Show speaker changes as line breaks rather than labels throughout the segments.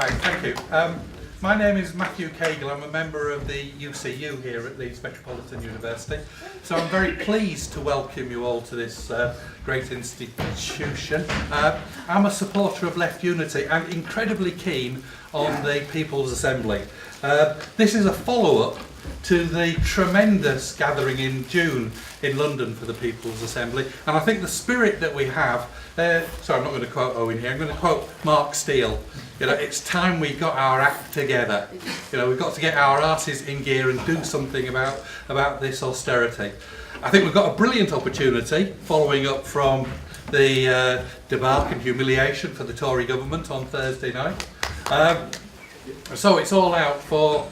Right, thank you. My name is Matthew Cagle. I'm a member of the UCU here at Leeds Metropolitan University. So I'm very pleased to welcome you all to this great institution. I'm a supporter of Left Unity and incredibly keen on the People's Assembly. This is a follow-up to the tremendous gathering in June in London for the People's Assembly, and I think the spirit that we have, sorry, I'm not going to quote Owen here, I'm going to quote Mark Steele. You know, it's time we got our act together. You know, we've got to get our arses in gear and do something about this austerity. I think we've got a brilliant opportunity following up from the debacle and humiliation for the Tory government on Thursday night. So it's all out for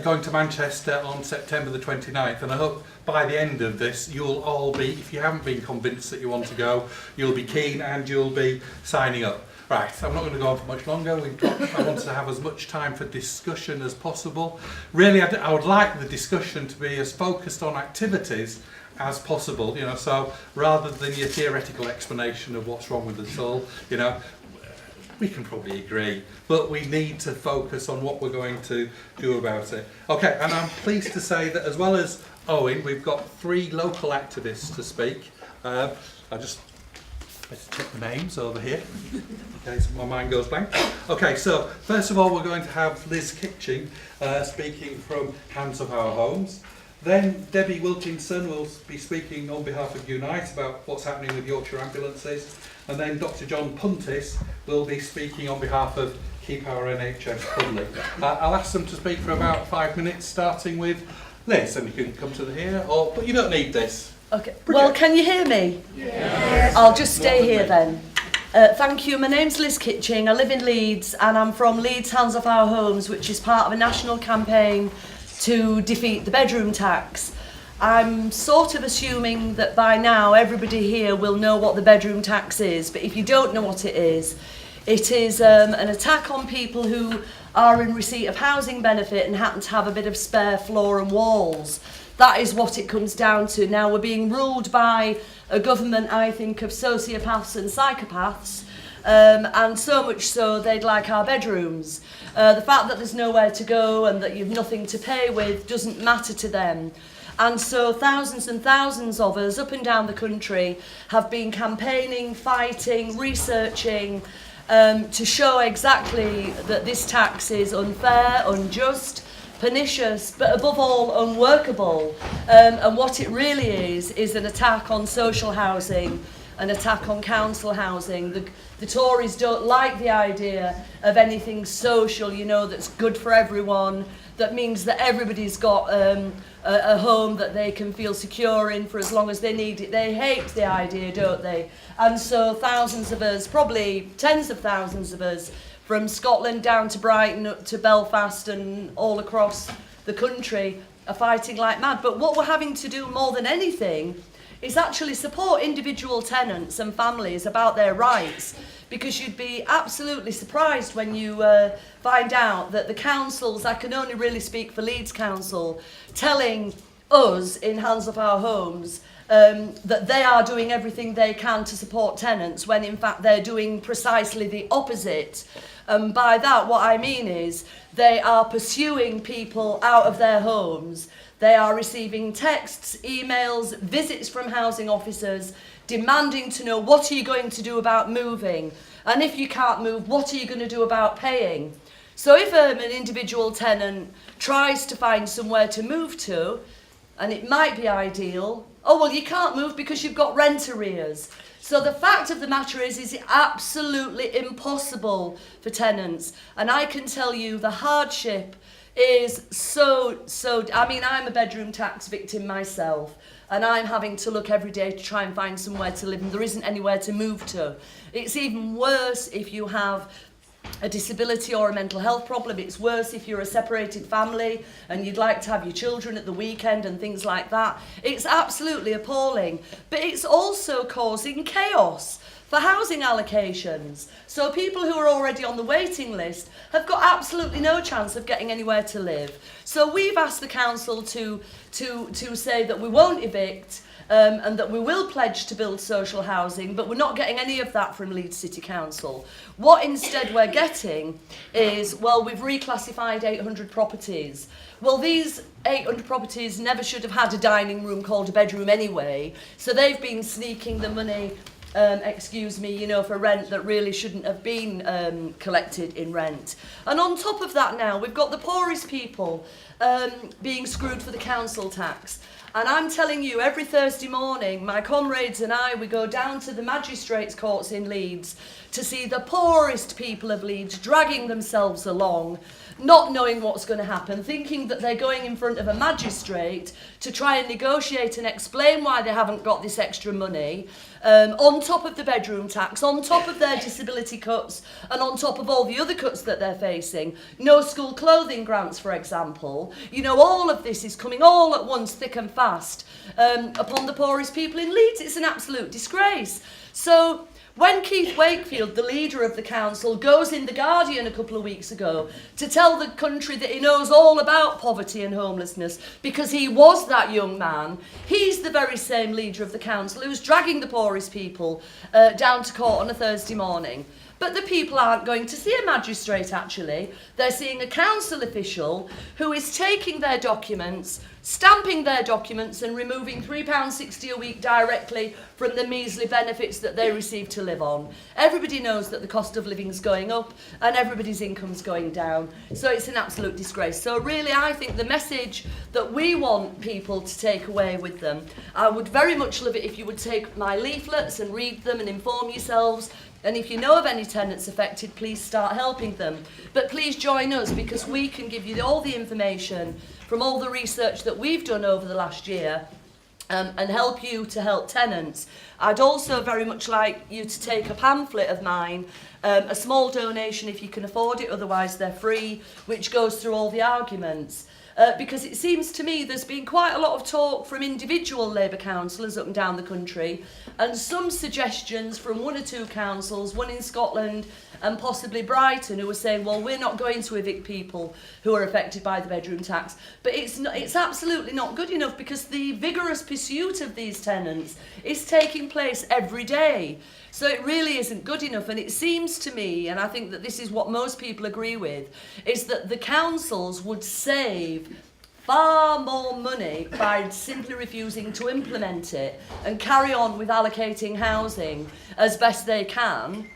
going to Manchester on September the 29th, and I hope by the end of this you'll all be, if you haven't been convinced that you want to go, you'll be keen and you'll be signing up. Right, I'm not going to go on for much longer. I want to have as much time for discussion as possible. Really, I would like the discussion to be as focused on activities as possible, you know, so rather than your theoretical explanation of what's wrong with us all, you know, we can probably agree, but we need to focus on what we're going to do about it. Okay, and I'm pleased to say that as well as Owen, we've got 3 local activists to speak. I just better check the names over here, in case my mind goes blank. Okay, so first of all, we're going to have Liz Kitching speaking from Hands Of Our Homes. Then Debbie Wilkinson will be speaking on behalf of Unite about what's happening with Yorkshire ambulances. And then Dr John Puntis will be speaking on behalf of Keep Our NHS Public. I'll ask them to speak for about 5 minutes, starting with Liz, and you can come to the here, but you don't need this.
Okay. Well, can you hear me? Yes. I'll just stay here then. Thank you. My name's Liz Kitching. I live in Leeds, and I'm from Leeds Hands Off Our Homes, which is part of a national campaign to defeat the bedroom tax. I'm sort of assuming that by now everybody here will know what the bedroom tax is, but if you don't know what it is an attack on people who are in receipt of housing benefit and happen to have a bit of spare floor and walls. That is what it comes down to. Now, we're being ruled by a government, I think, of sociopaths and psychopaths, and so much so they'd like our bedrooms. The fact that there's nowhere to go and that you've nothing to pay with doesn't matter to them. And so thousands and thousands of us up and down the country have been campaigning, fighting, researching to show exactly that this tax is unfair, unjust, pernicious, but above all unworkable. And what it really is an attack on social housing, an attack on council housing. The Tories don't like the idea of anything social, you know, that's good for everyone, that means that everybody's got a home that they can feel secure in for as long as they need it. They hate the idea, don't they? And so thousands of us, probably tens of thousands of us, from Scotland down to Brighton, up to Belfast and all across the country, are fighting like mad. But what we're having to do more than anything is actually support individual tenants and families about their rights, because you'd be absolutely surprised when you find out that the councils, I can only really speak for Leeds Council, telling us in Hands Off Our Homes that they are doing everything they can to support tenants, when in fact they're doing precisely the opposite. And by that, what I mean is they are pursuing people out of their homes. They are receiving texts, emails, visits from housing officers, demanding to know, what are you going to do about moving? And if you can't move, what are you going to do about paying? So if an individual tenant tries to find somewhere to move to, and it might be ideal, oh, well, you can't move because you've got rent arrears. So the fact of the matter is absolutely impossible for tenants. And I can tell you the hardship is so, I mean, I'm a bedroom tax victim myself, and I'm having to look every day to try and find somewhere to live, and there isn't anywhere to move to. It's even worse if you have a disability or a mental health problem. It's worse if you're a separated family and you'd like to have your children at the weekend and things like that. It's absolutely appalling, but it's also causing chaos for housing allocations. So people who are already on the waiting list have got absolutely no chance of getting anywhere to live. So we've asked the council to say that we won't evict and that we will pledge to build social housing, but we're not getting any of that from Leeds City Council. What instead we're getting is, well, we've reclassified 800 properties. Well, these 800 properties never should have had a dining room called a bedroom anyway, so they've been sneaking the money, for rent that really shouldn't have been collected in rent. And on top of that now, we've got the poorest people being screwed for the council tax. And I'm telling you, every Thursday morning, my comrades and I, we go down to the magistrates' courts in Leeds to see the poorest people of Leeds dragging themselves along, not knowing what's going to happen, thinking that they're going in front of a magistrate to try and negotiate and explain why they haven't got this extra money, on top of the bedroom tax, on top of their disability cuts, and on top of all the other cuts that they're facing. No school clothing grants, for example. You know, all of this is coming all at once, thick and fast, upon the poorest people in Leeds. It's an absolute disgrace. So when Keith Wakefield, the leader of the council, goes in The Guardian a couple of weeks ago to tell the country that he knows all about poverty and homelessness because he was that young man, he's the very same leader of the council who's dragging the poorest people down to court on a Thursday morning. But the people aren't going to see a magistrate, actually. They're seeing a council official who is taking their documents, stamping their documents and removing £3.60 a week directly from the measly benefits that they receive to live on. Everybody knows that the cost of living is going up and everybody's income's going down. So it's an absolute disgrace. So really, I think the message that we want people to take away with them, I would very much love it if you would take my leaflets and read them and inform yourselves. And if you know of any tenants affected, please start helping them. But please join us, because we can give you all the information from all the research that we've done over the last year and help you to help tenants. I'd also very much like you to take a pamphlet of mine, a small donation if you can afford it, otherwise they're free, which goes through all the arguments. Because it seems to me there's been quite a lot of talk from individual Labour councillors up and down the country, and some suggestions from one or two councils, one in Scotland and possibly Brighton, who are saying, well, we're not going to evict people who are affected by the bedroom tax. But it's absolutely not good enough, because the vigorous pursuit of these tenants is taking place every day. So it really isn't good enough, and it seems to me, and I think that this is what most people agree with, is that the councils would save far more money by simply refusing to implement it and carry on with allocating housing as best they can.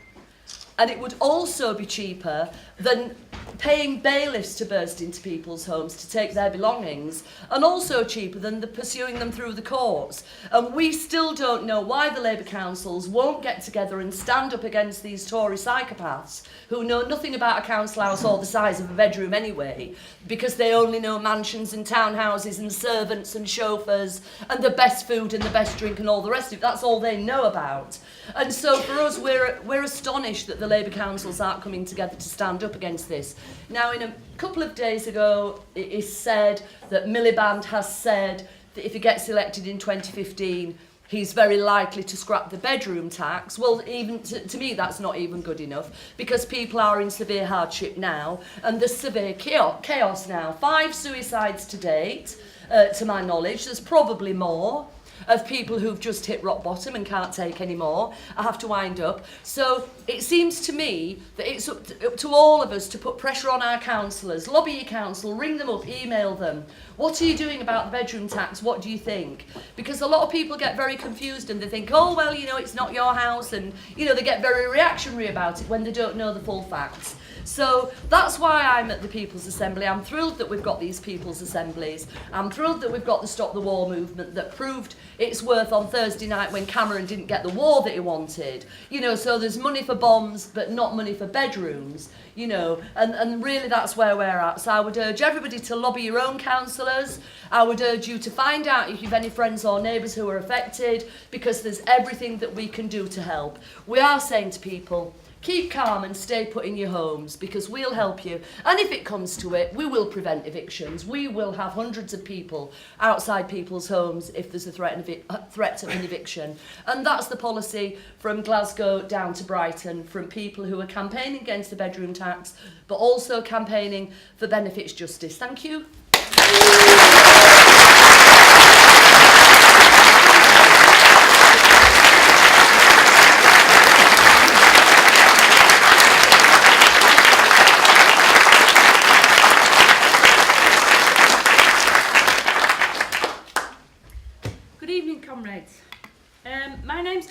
And it would also be cheaper than paying bailiffs to burst into people's homes to take their belongings, and also cheaper than pursuing them through the courts. And we still don't know why the Labour councils won't get together and stand up against these Tory psychopaths who know nothing about a council house or the size of a bedroom anyway, because they only know mansions and townhouses and servants and chauffeurs and the best food and the best drink and all the rest of it. That's all they know about. And so for us, we're astonished that the Labour councils aren't coming together to stand up against this. Now, in a couple of days ago, it is said that Miliband has said that if he gets elected in 2015, he's very likely to scrap the bedroom tax. Well, even to me, that's not even good enough, because people are in severe hardship now, and there's severe chaos now. 5 suicides to date, to my knowledge. There's probably more of people who've just hit rock bottom and can't take any more. I have to wind up. So it seems to me that it's up to all of us to put pressure on our councillors. Lobby your council, ring them up, email them. What are you doing about the bedroom tax? What do you think? Because a lot of people get very confused and they think, oh, well, you know, it's not your house. And, you know, they get very reactionary about it when they don't know the full facts. So that's why I'm at the People's Assembly. I'm thrilled that we've got these People's Assemblies. I'm thrilled that we've got the Stop the War movement that proved its worth on Thursday night when Cameron didn't get the war that he wanted. You know, so there's money for bombs, but not money for bedrooms, you know, and really that's where we're at. So I would urge everybody to lobby your own councillors. I would urge you to find out if you've any friends or neighbours who are affected, because there's everything that we can do to help. We are saying to people, keep calm and stay put in your homes, because we'll help you. And if it comes to it, we will prevent evictions. We will have hundreds of people outside people's homes if there's a threat of an eviction. And that's the policy from Glasgow down to Brighton, from people who are campaigning against the bedroom tax, but also campaigning for benefits justice. Thank you.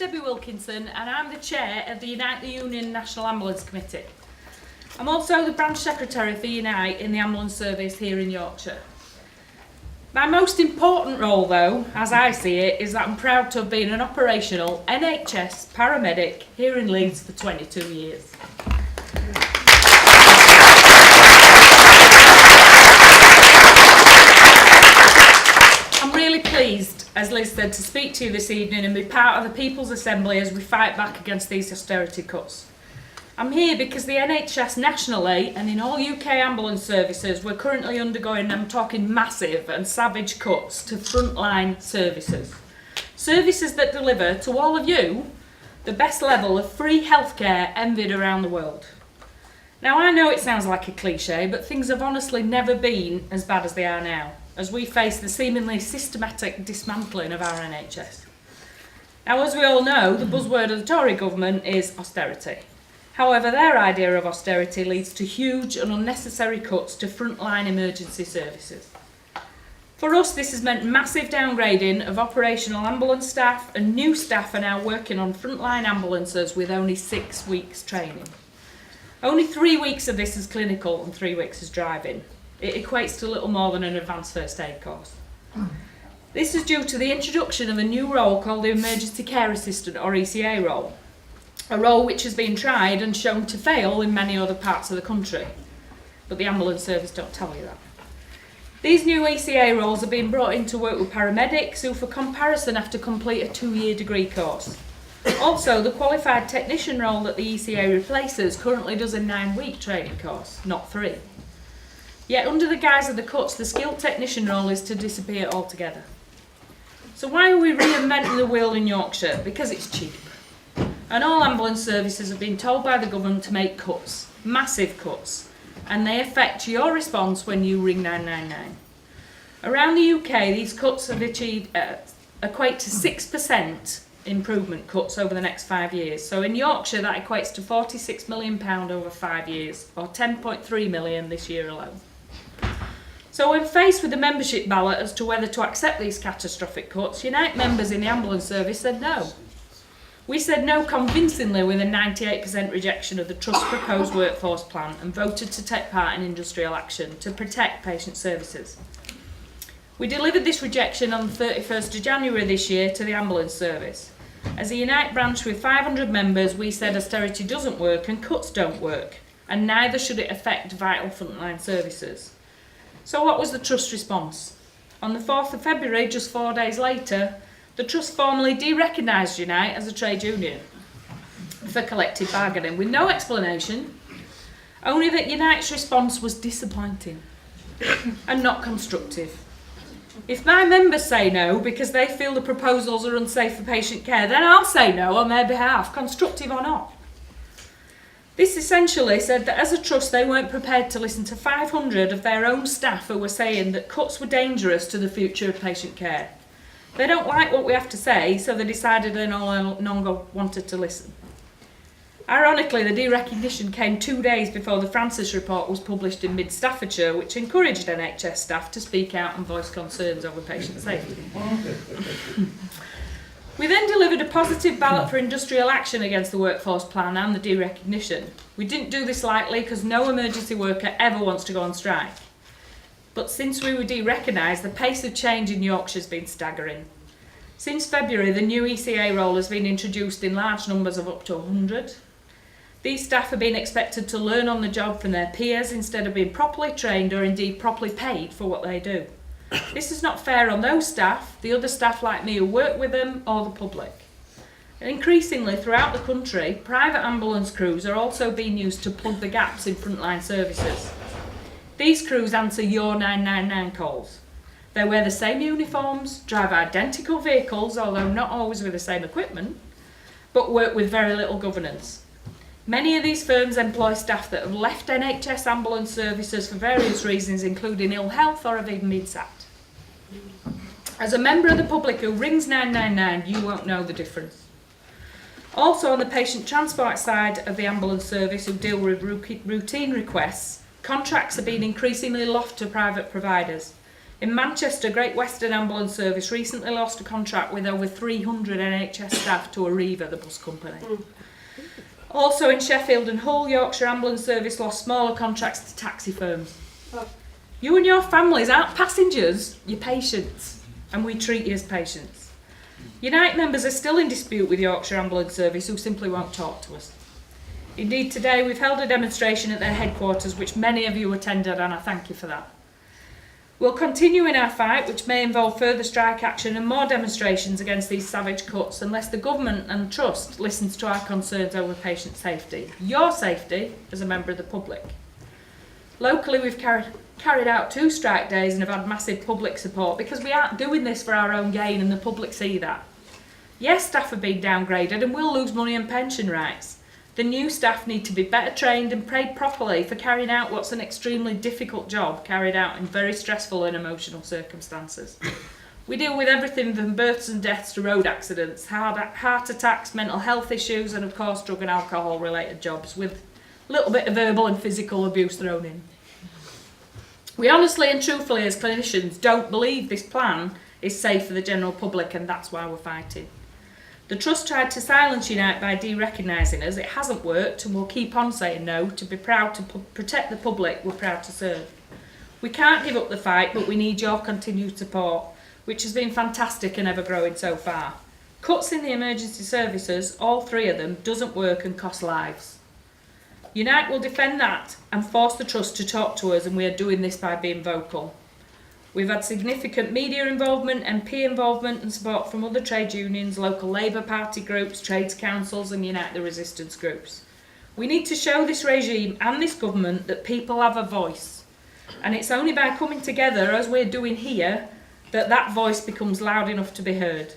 Debbie Wilkinson and I'm the chair of the Unite the Union National Ambulance Committee. I'm also the branch secretary for Unite in the ambulance service here in Yorkshire. My most important role though, as I see it, is that I'm proud to have been an operational NHS paramedic here in Leeds for 22 years. I'm really pleased, as Liz said, to speak to you this evening and be part of the People's Assembly as we fight back against these austerity cuts. I'm here because the NHS nationally and in all UK ambulance services we're currently undergoing, I'm talking massive and savage cuts to frontline services. Services that deliver to all of you the best level of free healthcare envied around the world. Now I know it sounds like a cliche, but things have honestly never been as bad as they are now, as we face the seemingly systematic dismantling of our NHS. Now, as we all know, the buzzword of the Tory government is austerity. However, their idea of austerity leads to huge and unnecessary cuts to frontline emergency services. For us, this has meant massive downgrading of operational ambulance staff, and new staff are now working on frontline ambulances with only 6 weeks training. Only 3 weeks of this is clinical and 3 weeks is driving. It equates to little more than an advanced first aid course. This is due to the introduction of a new role called the Emergency Care Assistant, or ECA role, a role which has been tried and shown to fail in many other parts of the country. But the ambulance service don't tell you that. These new ECA roles are being brought in to work with paramedics who for comparison have to complete a 2-year degree course. Also, the qualified technician role that the ECA replaces currently does a 9-week training course, not 3. Yet under the guise of the cuts, the skilled technician role is to disappear altogether. So why are we reinventing the wheel in Yorkshire? Because it's cheap. And all ambulance services have been told by the government to make cuts, massive cuts, and they affect your response when you ring 999. Around the UK, these cuts have achieved equate to 6% improvement cuts over the next 5 years. So in Yorkshire, that equates to £46 million over 5 years, or 10.3 million this year alone. So when faced with the membership ballot as to whether to accept these catastrophic cuts, Unite members in the ambulance service said no. We said no convincingly with a 98% rejection of the Trust's proposed workforce plan and voted to take part in industrial action to protect patient services. We delivered this rejection on the 31st of January this year to the ambulance service. As a Unite branch with 500 members, we said austerity doesn't work and cuts don't work, and neither should it affect vital frontline services. So what was the Trust's response? On the 4th of February, just 4 days later, the Trust formally de-recognised Unite as a trade union for collective bargaining with no explanation, only that Unite's response was disappointing and not constructive. If my members say no because they feel the proposals are unsafe for patient care, then I'll say no on their behalf, constructive or not. This essentially said that as a trust they weren't prepared to listen to 500 of their own staff who were saying that cuts were dangerous to the future of patient care. They don't like what we have to say, so they decided they no longer wanted to listen. Ironically, the de-recognition came 2 days before the Francis report was published in Mid-Staffordshire, which encouraged NHS staff to speak out and voice concerns over patient safety. We then delivered a positive ballot for industrial action against the workforce plan and the de-recognition. We didn't do this lightly because no emergency worker ever wants to go on strike. But since we were de-recognised, the pace of change in Yorkshire has been staggering. Since February, the new ECA role has been introduced in large numbers of up to 100. These staff are being expected to learn on the job from their peers instead of being properly trained or indeed properly paid for what they do. This is not fair on those staff, the other staff like me who work with them, or the public. And increasingly throughout the country, private ambulance crews are also being used to plug the gaps in frontline services. These crews answer your 999 calls. They wear the same uniforms, drive identical vehicles, although not always with the same equipment, but work with very little governance. Many of these firms employ staff that have left NHS ambulance services for various reasons, including ill health or have even been sacked. As a member of the public who rings 999, you won't know the difference. Also on the patient transport side of the ambulance service who deal with routine requests, contracts are being increasingly lost to private providers. In Manchester, Great Western Ambulance Service recently lost a contract with over 300 NHS staff to Arriva, the bus company. Also in Sheffield and Hull, Yorkshire Ambulance Service lost smaller contracts to taxi firms. You and your families aren't passengers, you're patients, and we treat you as patients. Unite members are still in dispute with Yorkshire Ambulance Service, who simply won't talk to us. Indeed, today we've held a demonstration at their headquarters, which many of you attended, and I thank you for that. We'll continue in our fight, which may involve further strike action and more demonstrations against these savage cuts, unless the government and trust listens to our concerns over patient safety, your safety as a member of the public. Locally, we've carried out 2 strike days and have had massive public support, because we aren't doing this for our own gain, and the public see that. Yes, staff have been downgraded and will lose money and pension rights. The new staff need to be better trained and paid properly for carrying out what's an extremely difficult job, carried out in very stressful and emotional circumstances. We deal with everything from births and deaths to road accidents, heart attacks, mental health issues, and of course drug and alcohol related jobs, with a little bit of verbal and physical abuse thrown in. We honestly and truthfully as clinicians don't believe this plan is safe for the general public, and that's why we're fighting. The Trust tried to silence Unite by de-recognising us. It hasn't worked, and we'll keep on saying no. To be proud to protect the public, we're proud to serve. We can't give up the fight, but we need your continued support, which has been fantastic and ever growing so far. Cuts in the emergency services, all 3 of them, doesn't work and cost lives. Unite will defend that and force the Trust to talk to us, and we are doing this by being vocal. We've had significant media involvement, MP involvement and support from other trade unions, local Labour Party groups, trades councils and Unite the Resistance groups. We need to show this regime and this government that people have a voice. And it's only by coming together, as we're doing here, that that voice becomes loud enough to be heard.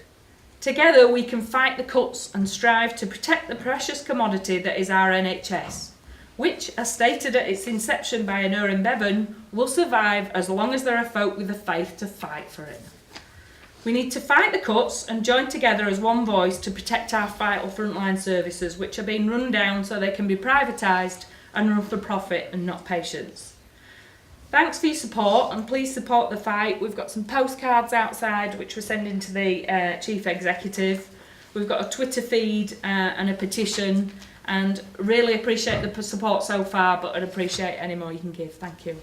Together we can fight the cuts and strive to protect the precious commodity that is our NHS, which, as stated at its inception by Aneurin Bevan, will survive as long as there are folk with the faith to fight for it. We need to fight the cuts and join together as one voice to protect our vital frontline services, which are being run down so they can be privatised and run for profit and not patients. Thanks for your support, and please support the fight. We've got some postcards outside which we're sending to the Chief Executive. We've got a Twitter feed and a petition, and really appreciate the support so far, but I'd appreciate any more you can give. Thank you.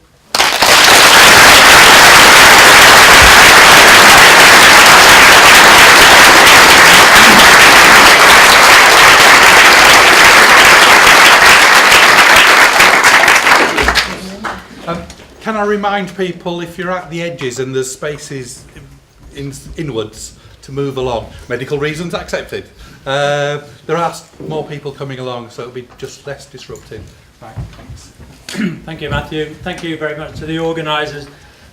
Can I remind people, if you're at the edges and there's spaces inwards, to move along? Medical reasons accepted. There are more people coming along, so it'll be just less disruptive. Right, thanks.
Thank you, Matthew. Thank you very much to the organisers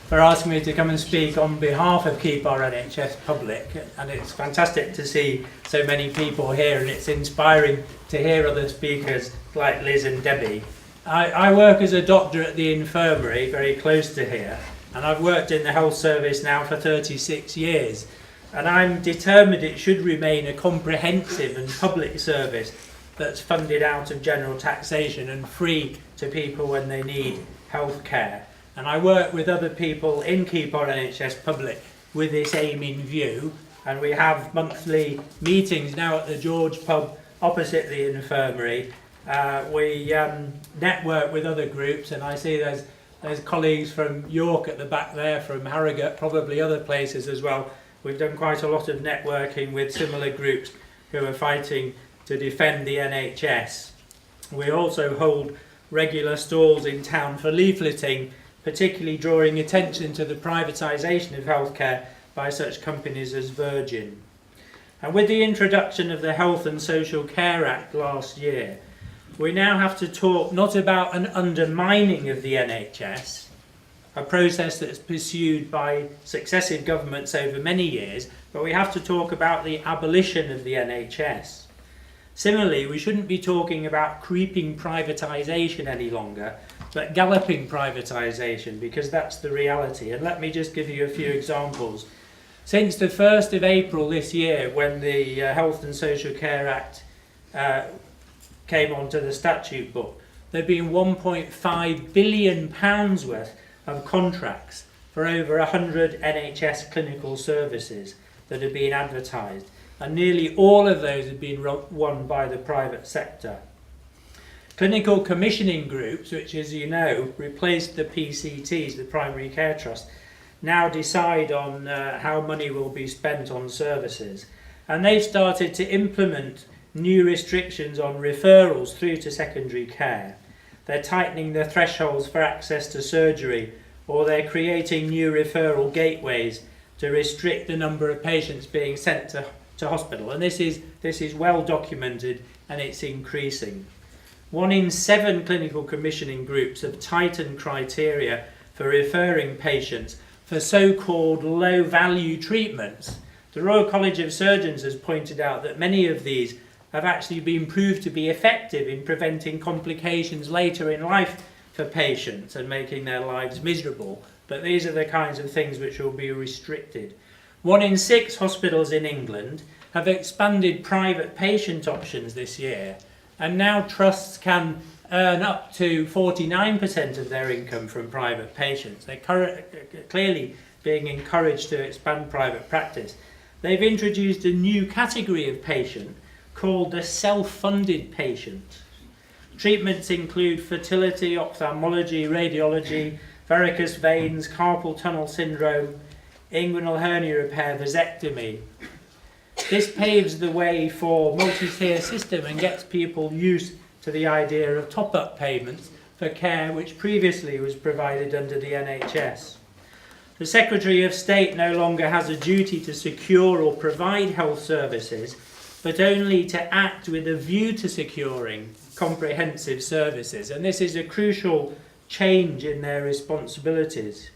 for asking me to come and speak on behalf of Keep Our NHS Public. And it's fantastic to see so many people here, and it's inspiring to hear other speakers like Liz and Debbie. I work as a doctor at the infirmary, very close to here, and I've worked in the health service now for 36 years. And I'm determined it should remain a comprehensive and public service that's funded out of general taxation and free to people when they need health care. And I work with other people in Keep Our NHS Public with this aim in view. And we have monthly meetings now at the George pub opposite the infirmary. We network with other groups, and I see there's colleagues from York at the back there, from Harrogate, probably other places as well. We've done quite a lot of networking with similar groups who are fighting to defend the NHS. We also hold regular stalls in town for leafleting, particularly drawing attention to the privatisation of healthcare by such companies as Virgin. And with the introduction of the Health and Social Care Act last year, we now have to talk not about an undermining of the NHS, a process that's pursued by successive governments over many years, but we have to talk about the abolition of the NHS. Similarly, we shouldn't be talking about creeping privatisation any longer, but galloping privatisation, because that's the reality. And let me just give you a few examples. Since the 1st of April this year, when the Health and Social Care Act came onto the statute book, there have been £1.5 billion worth of contracts for over 100 NHS clinical services that have been advertised, and nearly all of those have been won by the private sector. Clinical commissioning groups, which, as you know, replaced the PCTs, the Primary Care Trust, now decide on how money will be spent on services. And they've started to implement new restrictions on referrals through to secondary care. They're tightening the thresholds for access to surgery, or they're creating new referral gateways to restrict the number of patients being sent to hospital. And this is well documented, and it's increasing. 1 in 7 clinical commissioning groups have tightened criteria for referring patients for so-called low-value treatments. The Royal College of Surgeons has pointed out that many of these have actually been proved to be effective in preventing complications later in life for patients and making their lives miserable. But these are the kinds of things which will be restricted. 1 in 6 hospitals in England have expanded private patient options this year, and now trusts can earn up to 49% of their income from private patients. They're clearly being encouraged to expand private practice. They've introduced a new category of patient called the self-funded patient. Treatments include fertility, ophthalmology, radiology, varicose veins, carpal tunnel syndrome, inguinal hernia repair, vasectomy. This paves the way for multi-tier system and gets people used to the idea of top-up payments for care which previously was provided under the NHS. The Secretary of State no longer has a duty to secure or provide health services, but only to act with a view to securing comprehensive services. And this is a crucial change in their responsibilities.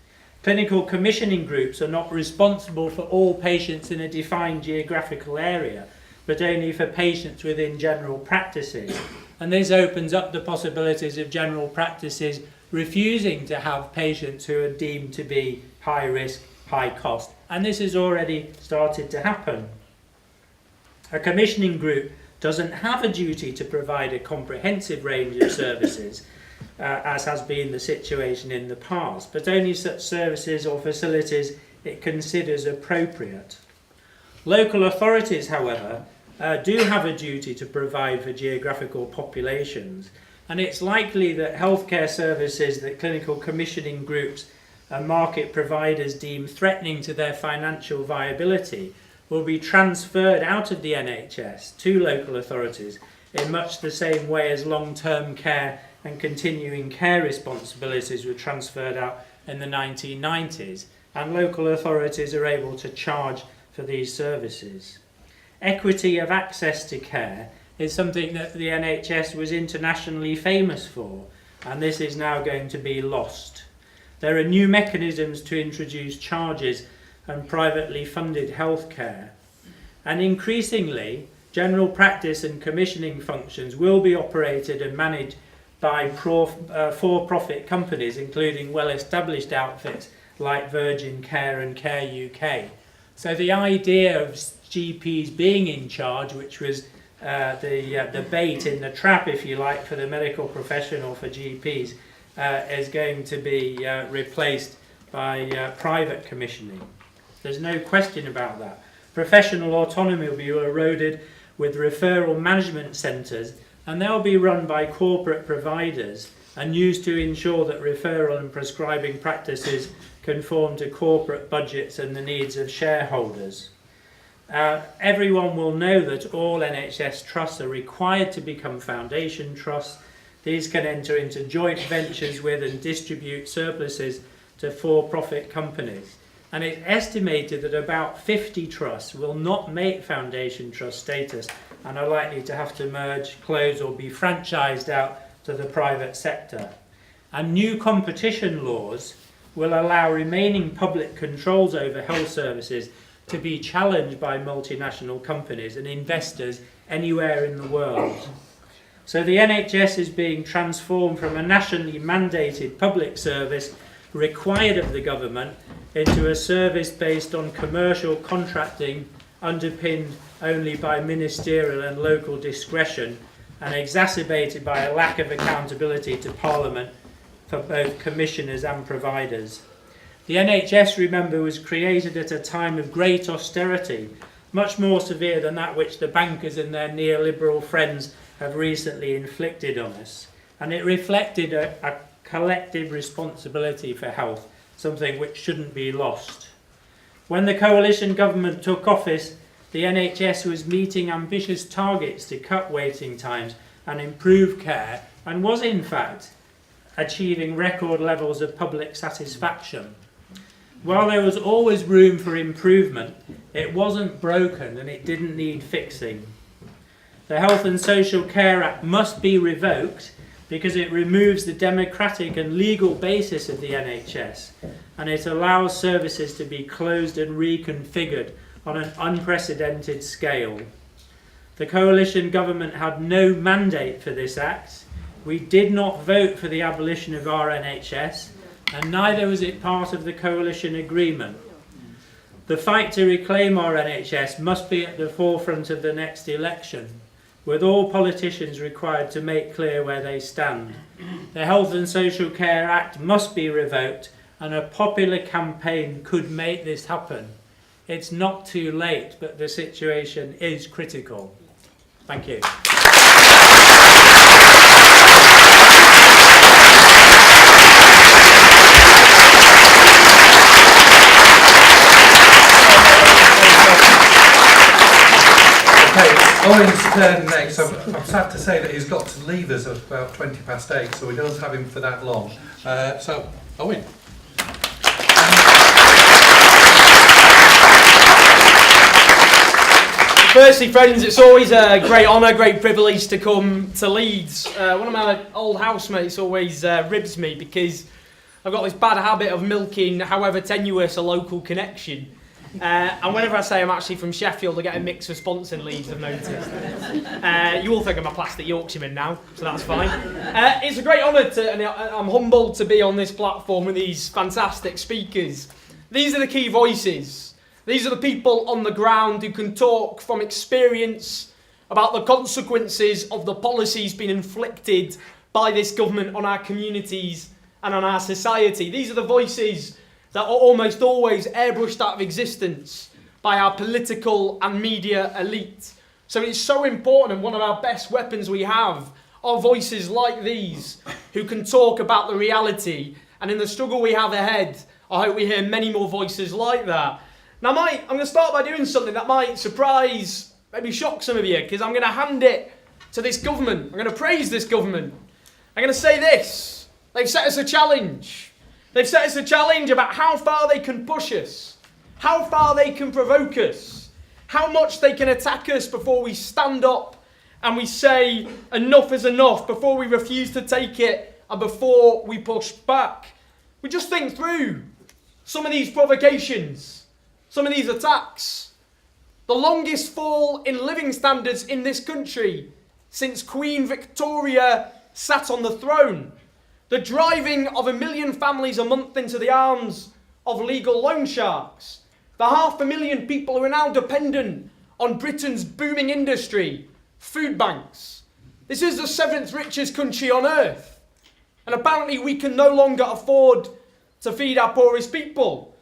Clinical commissioning groups are not responsible for all patients in a defined geographical area, but only for patients within general practices. And this opens up the possibilities of general practices refusing to have patients who are deemed to be high risk, high cost. And this has already started to happen. A commissioning group doesn't have a duty to provide a comprehensive range of services, as has been the situation in the past, but only such services or facilities it considers appropriate. Local authorities, however, do have a duty to provide for geographical populations, and it's likely that healthcare services that clinical commissioning groups and market providers deem threatening to their financial viability will be transferred out of the NHS to local authorities in much the same way as long-term care and continuing care responsibilities were transferred out in the 1990s, and local authorities are able to charge for these services. Equity of access to care is something that the NHS was internationally famous for, and this is now going to be lost. There are new mechanisms to introduce charges and privately funded healthcare, and increasingly general practice and commissioning functions will be operated and managed by for-profit companies, including well-established outfits like Virgin Care and Care UK. So the idea of GPs being in charge, which was the bait in the trap, if you like, for the medical profession or for GPs, is going to be replaced by private commissioning. There's no question about that. Professional autonomy will be eroded with referral management centres, and they'll be run by corporate providers and used to ensure that referral and prescribing practices conform to corporate budgets and the needs of shareholders. Everyone will know that all NHS trusts are required to become foundation trusts. These can enter into joint ventures with and distribute surpluses to for-profit companies. And it's estimated that about 50 trusts will not make foundation trust status and are likely to have to merge, close or be franchised out to the private sector. And new competition laws will allow remaining public controls over health services to be challenged by multinational companies and investors anywhere in the world. So the NHS is being transformed from a nationally mandated public service required of the government into a service based on commercial contracting underpinned only by ministerial and local discretion and exacerbated by a lack of accountability to Parliament for both commissioners and providers. The NHS, remember, was created at a time of great austerity, much more severe than that which the bankers and their neoliberal friends have recently inflicted on us. And it reflected a collective responsibility for health, something which shouldn't be lost. When the coalition government took office, the NHS was meeting ambitious targets to cut waiting times and improve care, and was in fact achieving record levels of public satisfaction. While there was always room for improvement, it wasn't broken and it didn't need fixing. The Health and Social Care Act must be revoked because it removes the democratic and legal basis of the NHS, and it allows services to be closed and reconfigured on an unprecedented scale. The coalition government had no mandate for this act. We did not vote for the abolition of our NHS, and neither was it part of the coalition agreement. The fight to reclaim our NHS must be at the forefront of the next election, with all politicians required to make clear where they stand. The Health and Social Care Act must be revoked, and a popular campaign could make this happen. It's not too late, but the situation is critical. Thank you.
Owen's turn next. I'm sad to say that he's got to leave us at about 20 past 8, so we don't have him for that long. So, Owen.
Firstly, friends, it's always a great honour, great privilege to come to Leeds. One of my old housemates always ribs me because I've got this bad habit of milking, however tenuous, a local connection. And whenever I say I'm actually from Sheffield, I get a mixed response in Leeds, I've noticed. You all think I'm a plastic Yorkshireman now, so that's fine. It's a great honour and I'm humbled to be on this platform with these fantastic speakers. These are the key voices. These are the people on the ground who can talk from experience about the consequences of the policies being inflicted by this government on our communities and on our society. These are the voices that are almost always airbrushed out of existence by our political and media elite. So it's so important, and one of our best weapons we have are voices like these who can talk about the reality. And in the struggle we have ahead, I hope we hear many more voices like that. Now, I'm going to start by doing something that might surprise, maybe shock some of you, because I'm going to hand it to this government. I'm going to praise this government. I'm going to say this. They've set us a challenge. They've set us a challenge about how far they can push us, how far they can provoke us, how much they can attack us before we stand up and we say enough is enough, before we refuse to take it and before we push back. We just think through some of these provocations, some of these attacks. The longest fall in living standards in this country since Queen Victoria sat on the throne. The driving of 1 million families a month into the arms of legal loan sharks. The 500,000 people who are now dependent on Britain's booming industry, food banks. This is the 7th richest country on earth. And apparently we can no longer afford to feed our poorest people.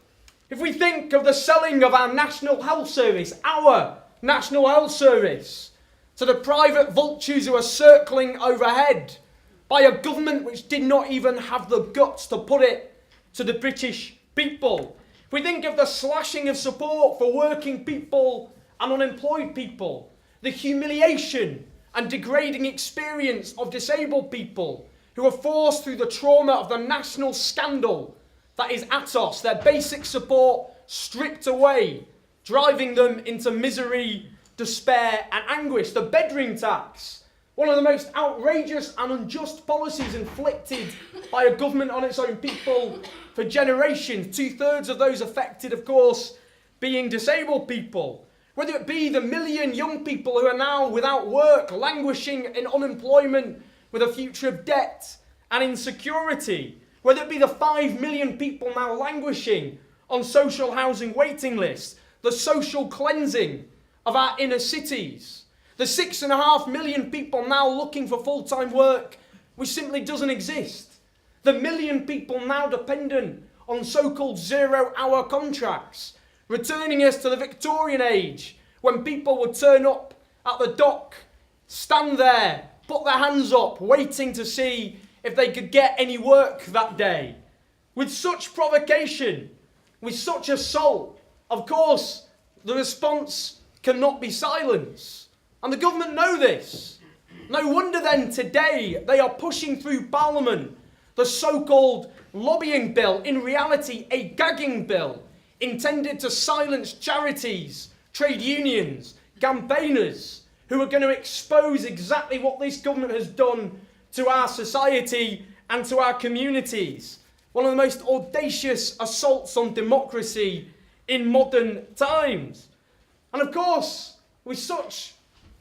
If we think of the selling of our National Health Service, our National Health Service, to the private vultures who are circling overhead, by a government which did not even have the guts to put it to the British people. If we think of the slashing of support for working people and unemployed people, the humiliation and degrading experience of disabled people who are forced through the trauma of the national scandal that is Atos, their basic support stripped away, driving them into misery, despair and anguish. The bedroom tax, one of the most outrageous and unjust policies inflicted by a government on its own people for generations. 2/3 of those affected, of course, being disabled people. Whether it be the 1 million young people who are now without work, languishing in unemployment with a future of debt and insecurity. Whether it be the 5 million people now languishing on social housing waiting lists. The social cleansing of our inner cities. The 6.5 million people now looking for full-time work, which simply doesn't exist. The 1 million people now dependent on so-called zero-hour contracts, returning us to the Victorian age when people would turn up at the dock, stand there, put their hands up, waiting to see if they could get any work that day. With such provocation, with such assault, of course, the response cannot be silence. And the government know this. No wonder then today they are pushing through Parliament the so-called lobbying bill, in reality a gagging bill, intended to silence charities, trade unions, campaigners, who are going to expose exactly what this government has done to our society and to our communities. One of the most audacious assaults on democracy in modern times. And of course, with such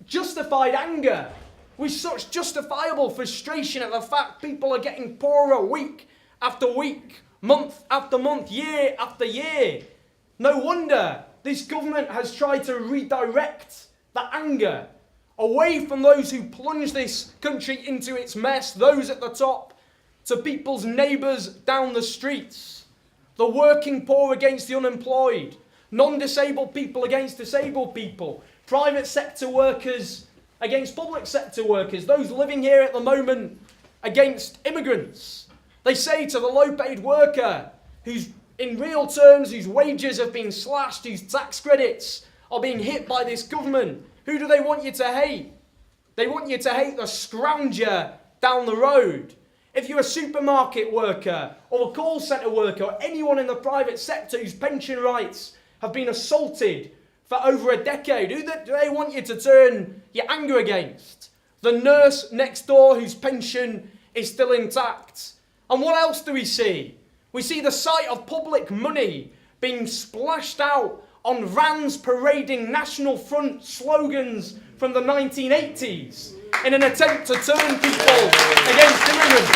justified anger, with such justifiable frustration at the fact people are getting poorer week after week, month after month, year after year, no wonder this government has tried to redirect that anger away from those who plunge this country into its mess, those at the top, to people's neighbours down the streets. The working poor against the unemployed, non-disabled people against disabled people, private sector workers against public sector workers, those living here at the moment against immigrants. They say to the low-paid worker, who's in real terms, whose wages have been slashed, whose tax credits are being hit by this government, who do they want you to hate? They want you to hate the scrounger down the road. If you're a supermarket worker or a call centre worker or anyone in the private sector whose pension rights have been assaulted for over a decade, who do they want you to turn your anger against? The nurse next door whose pension is still intact. And what else do we see? We see the sight of public money being splashed out on vans parading National Front slogans from the 1980s in an attempt to turn people against immigrants.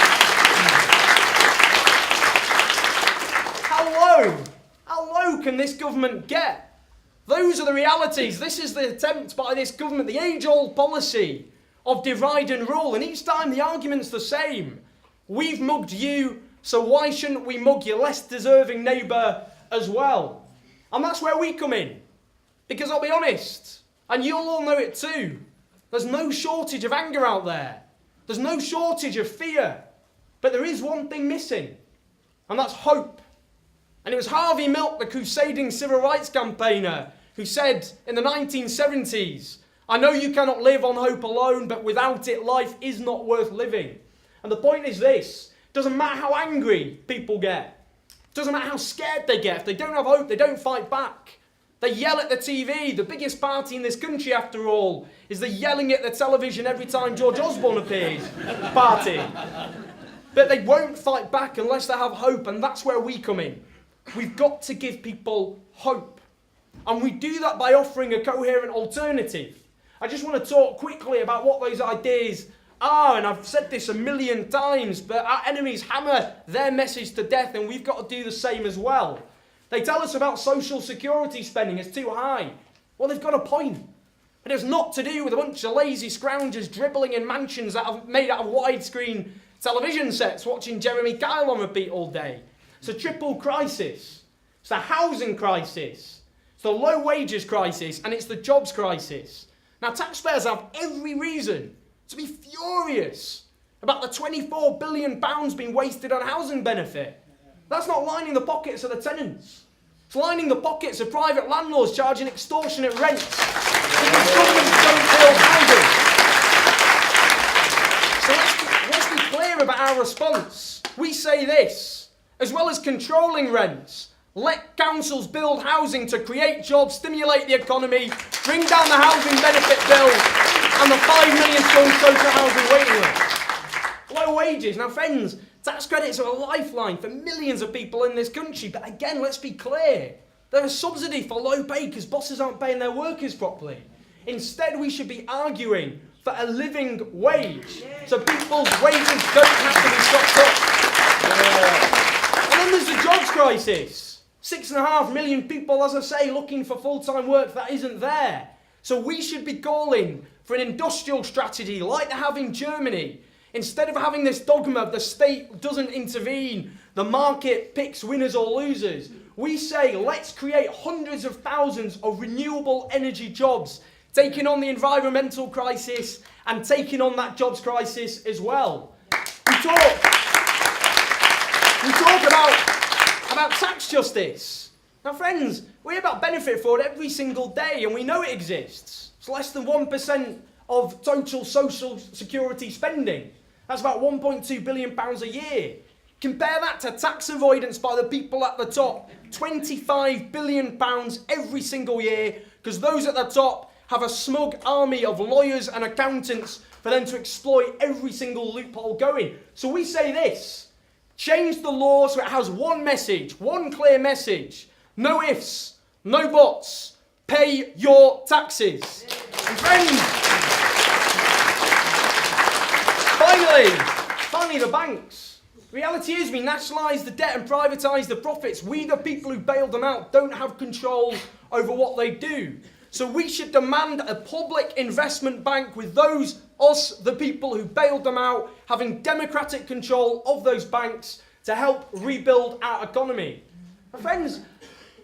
How low can this government get? Those are the realities. This is the attempt by this government, the age-old policy of divide and rule. And each time the argument's the same. We've mugged you, so why shouldn't we mug your less deserving neighbour as well? And that's where we come in. Because I'll be honest, and you'll all know it too, there's no shortage of anger out there. There's no shortage of fear. But there is one thing missing, and that's hope. And it was Harvey Milk, the crusading civil rights campaigner, who said in the 1970s, "I know you cannot live on hope alone, but without it, life is not worth living." And the point is this: doesn't matter how angry people get, doesn't matter how scared they get, if they don't have hope, they don't fight back. They yell at the TV. The biggest party in this country, after all, is the yelling at the television every time George Osborne appears party. But they won't fight back unless they have hope, and that's where we come in. We've got to give people hope. And we do that by offering a coherent alternative. I just want to talk quickly about what those ideas are, and I've said this a million times, but our enemies hammer their message to death, and we've got to do the same as well. They tell us about social security spending is too high. Well, they've got a point. It has not to do with a bunch of lazy scroungers dribbling in mansions that are made out of widescreen television sets, watching Jeremy Kyle on repeat all day. It's a triple crisis. It's the housing crisis, it's the low wages crisis, and it's the jobs crisis. Now, taxpayers have every reason to be furious about the £24 billion being wasted on housing benefit. That's not lining the pockets of the tenants. It's lining the pockets of private landlords charging extortionate rents because governments don't build houses. So let's be clear about our response. We say this: as well as controlling rents, let councils build housing to create jobs, stimulate the economy, bring down the housing benefit bill and the 5 million strong social housing waiting list. Low wages. Now, friends, tax credits are a lifeline for millions of people in this country. But again, let's be clear. They're a subsidy for low pay because bosses aren't paying their workers properly. Instead, we should be arguing for a living wage so people's wages don't have to be chopped up. And then there's the jobs crisis. 6.5 million people, as I say, looking for full-time work that isn't there. So we should be calling for an industrial strategy like they have in Germany, Instead of having this dogma of the state doesn't intervene, the market picks winners or losers, we say let's create hundreds of thousands of renewable energy jobs, taking on the environmental crisis and taking on that jobs crisis as well. We talk about tax justice. Now friends, we're about benefit for it every single day and we know it exists. It's less than 1% of total social security spending. That's about £1.2 billion a year. Compare that to tax avoidance by the people at the top. £25 billion every single year, because those at the top have a smug army of lawyers and accountants for them to exploit every single loophole going. So we say this: change the law so it has one message, one clear message. No ifs, no buts. Pay your taxes. And friends, finally the banks. Reality is we nationalise the debt and privatise the profits. We, the people who bailed them out, don't have control over what they do. So we should demand a public investment bank with us, the people who bailed them out, having democratic control of those banks to help rebuild our economy. My friends,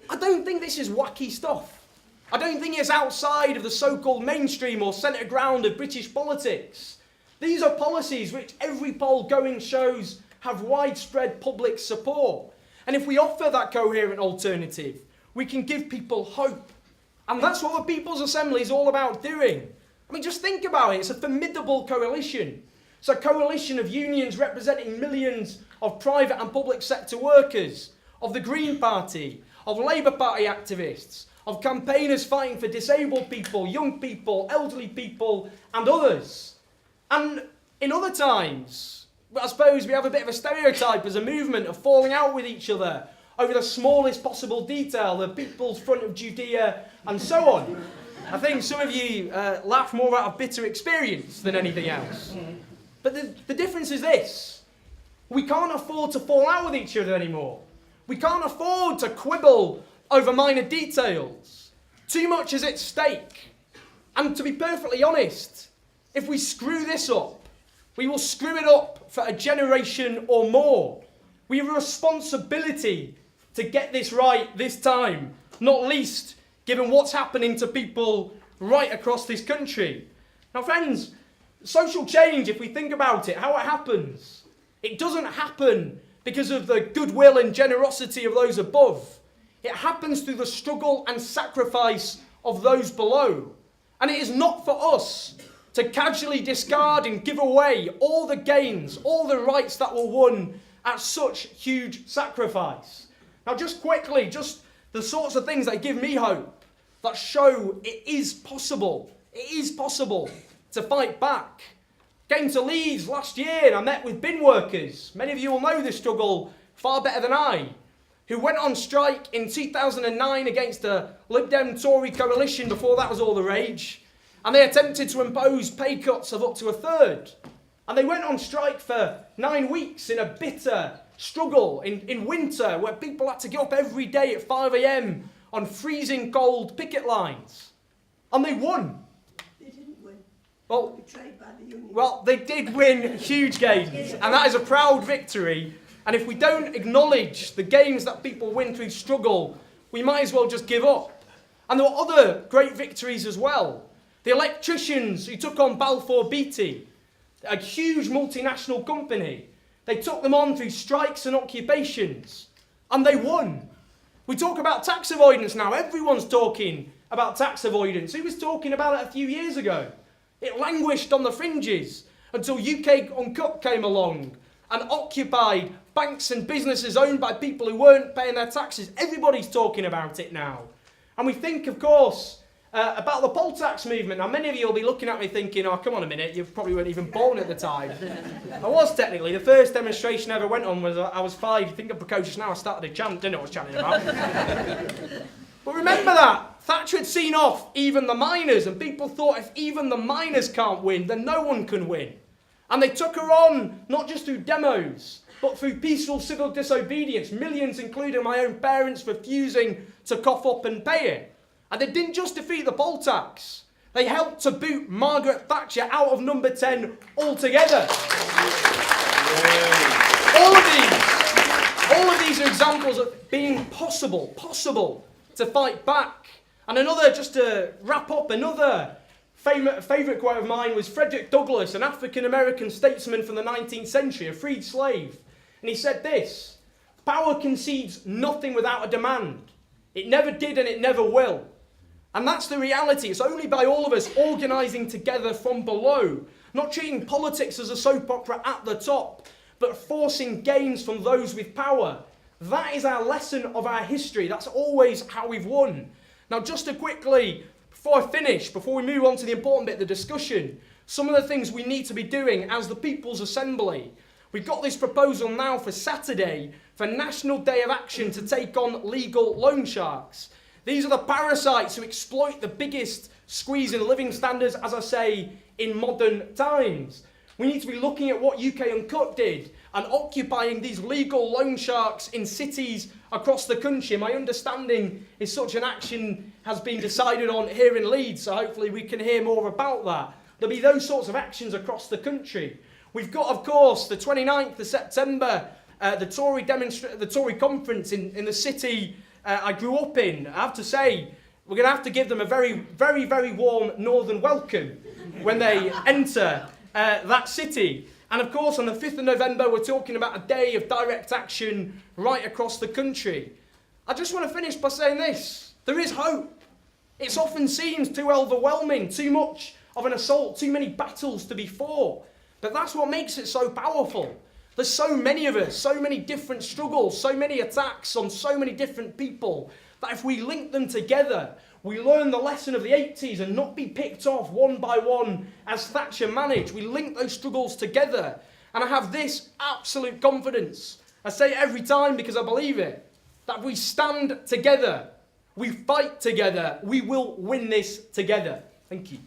I don't think this is wacky stuff. I don't think it's outside of the so-called mainstream or centre ground of British politics. These are policies which every poll going shows have widespread public support. And if we offer that coherent alternative, we can give people hope. And that's what the People's Assembly is all about doing. I mean, just think about it. It's a formidable coalition. It's a coalition of unions representing millions of private and public sector workers, of the Green Party, of Labour Party activists, of campaigners fighting for disabled people, young people, elderly people, and others. And in other times, I suppose we have a bit of a stereotype as a movement of falling out with each other over the smallest possible detail, the People's Front of Judea, and so on. I think some of you laugh more out of bitter experience than anything else. But the difference is this: we can't afford to fall out with each other anymore. We can't afford to quibble over minor details. Too much is at stake. And to be perfectly honest, if we screw this up, we will screw it up for a generation or more. We have a responsibility to get this right this time, not least given what's happening to people right across this country. Now friends, social change, if we think about it, how it happens, it doesn't happen because of the goodwill and generosity of those above. It happens through the struggle and sacrifice of those below. And it is not for us to casually discard and give away all the gains, all the rights that were won at such huge sacrifice. Now just quickly, just the sorts of things that give me hope, that show it is possible to fight back. Came to Leeds last year and I met with bin workers. Many of you will know this struggle far better than I, who went on strike in 2009 against the Lib Dem Tory coalition before that was all the rage. And they attempted to impose pay cuts of up to a third. And they went on strike for 9 weeks in a bitter struggle in winter where people had to get up every day at 5 a.m. on freezing cold picket lines. And they won.
They didn't win.
Well,
Betrayed by the union.
well, they did win huge gains. And that is a proud victory. And if we don't acknowledge the gains that people win through struggle, we might as well just give up. And there were other great victories as well. The electricians who took on Balfour Beatty, a huge multinational company, they took them on through strikes and occupations, and they won. We talk about tax avoidance now. Everyone's talking about tax avoidance. Who was talking about it a few years ago? It languished on the fringes until UK Uncut came along and occupied banks and businesses owned by people who weren't paying their taxes. Everybody's talking about it now. And we think, of course, about the poll tax movement. Now, many of you will be looking at me thinking, oh, come on a minute, you probably weren't even born at the time. I was technically. The first demonstration I ever went on was I was 5. You think I'm precocious now, I started a chant, didn't know what I was chanting about. But remember that. Thatcher had seen off even the miners, and people thought if even the miners can't win, then no one can win. And they took her on, not just through demos, but through peaceful civil disobedience, millions, including my own parents, refusing to cough up and pay it. And they didn't just defeat the poll tax. They helped to boot Margaret Thatcher out of number 10 altogether. All of these are examples of being possible to fight back. And another, just to wrap up, another favourite quote of mine was Frederick Douglass, an African-American statesman from the 19th century, a freed slave. And he said this: "Power concedes nothing without a demand. It never did and it never will." And that's the reality. It's only by all of us organising together from below, not treating politics as a soap opera at the top, but forcing gains from those with power. That is our lesson of our history. That's always how we've won. Now, just to quickly, before I finish, before we move on to the important bit of the discussion, some of the things we need to be doing as the People's Assembly. We've got this proposal now for Saturday for National Day of Action to take on legal loan sharks. These are the parasites who exploit the biggest squeeze in living standards, as I say, in modern times. We need to be looking at what UK Uncut did and occupying these legal loan sharks in cities across the country. My understanding is such an action has been decided on here in Leeds, so hopefully we can hear more about that. There'll be those sorts of actions across the country. We've got, of course, the 29th of September, the Tory conference in the city I grew up in. I have to say, we're going to have to give them a very, very, very warm northern welcome when they enter that city. And of course, on the 5th of November, we're talking about a day of direct action right across the country. I just want to finish by saying this: there is hope. It often seems too overwhelming, too much of an assault, too many battles to be fought. But that's what makes it so powerful. There's so many of us, so many different struggles, so many attacks on so many different people, that if we link them together, we learn the lesson of the 80s and not be picked off one by one as Thatcher managed. We link those struggles together. And I have this absolute confidence. I say it every time because I believe it. That if we stand together, we fight together, we will win this together. Thank you.